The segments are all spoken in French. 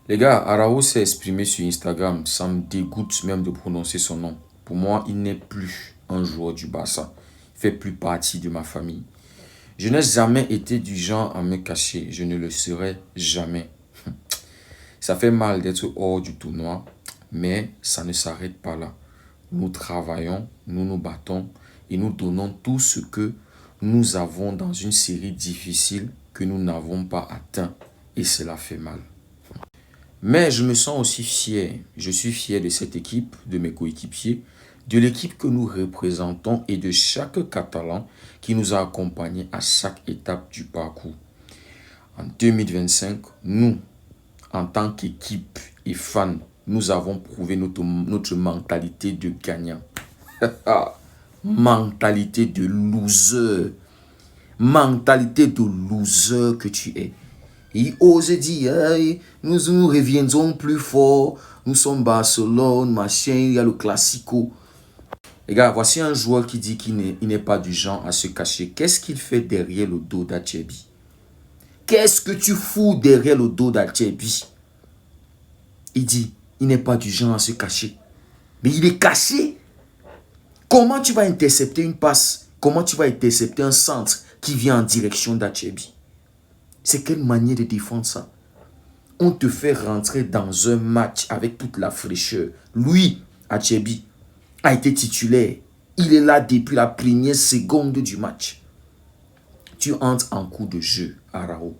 Les gars, Arao s'est exprimé sur Instagram. Ça me dégoûte même de prononcer son nom. Pour moi, il n'est plus un joueur du Barça. Il fait plus partie de ma famille. Je n'ai jamais été du genre à me cacher. Je ne le serai jamais. Ça fait mal d'être hors du tournoi, mais ça ne s'arrête pas là. Nous travaillons, nous nous battons et nous donnons tout ce que nous avons dans une série difficile que nous n'avons pas atteint. Et cela fait mal. Mais je me sens aussi fier. Je suis fier de cette équipe, de mes coéquipiers, de l'équipe que nous représentons et de chaque Catalan qui nous a accompagnés à chaque étape du parcours. En 2025, nous, en tant qu'équipe et fans, nous avons prouvé notre mentalité de gagnant. Mentalité de loser. Mentalité de loser que tu es. Il ose dire, hey, nous reviendrons plus fort, nous sommes Barcelone, machin, il y a le Classico. Les gars, voici un joueur qui dit qu'il n'est pas du genre à se cacher. Qu'est-ce qu'il fait derrière le dos d'Acerbi? Qu'est-ce que tu fous derrière le dos d'Acerbi? Il dit, il n'est pas du genre à se cacher. Mais il est caché. Comment tu vas intercepter une passe? Comment tu vas intercepter un centre qui vient en direction d'Acerbi? C'est quelle manière de défendre ça? On te fait rentrer dans un match avec toute la fraîcheur. Lui, Acerbi, a été titulaire. Il est là depuis la première seconde du match. Tu entres en cours de jeu, Arao.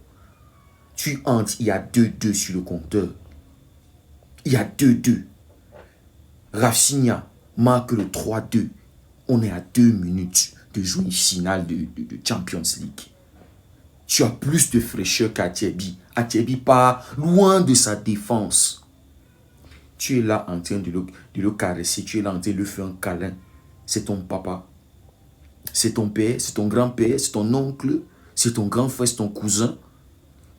Tu entres, il y a 2-2 sur le compteur. Il y a 2-2. Rafinha marque le 3-2. On est à 2 minutes de jouer une finale de Champions League. Tu as plus de fraîcheur qu'Acerbi. Acerbi part loin de sa défense. Tu es là en train de le caresser. Tu es là en train de lui faire un câlin. C'est ton papa. C'est ton père. C'est ton grand-père. C'est ton oncle. C'est ton grand frère. C'est ton cousin.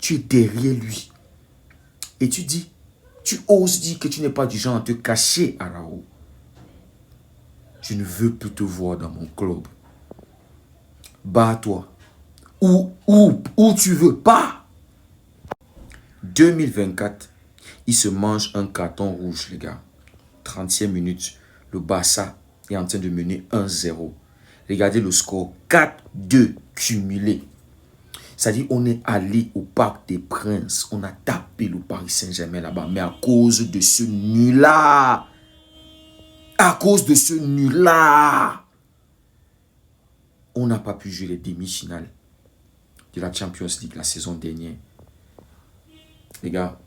Tu es derrière lui. Et tu oses dire que tu n'es pas du genre à te cacher, Arao. Je ne veux plus te voir dans mon club. Bats-toi. Où tu veux pas. 2024, il se mange un carton rouge, les gars. 30e minute, le Barça est en train de mener 1-0. Regardez le score, 4-2 cumulé. C'est-à-dire, on est allé au Parc des Princes. On a tapé le Paris Saint-Germain là-bas. Mais à cause de ce nul-là, on n'a pas pu jouer les demi-finales de la Champions League la saison dernière. Les gars,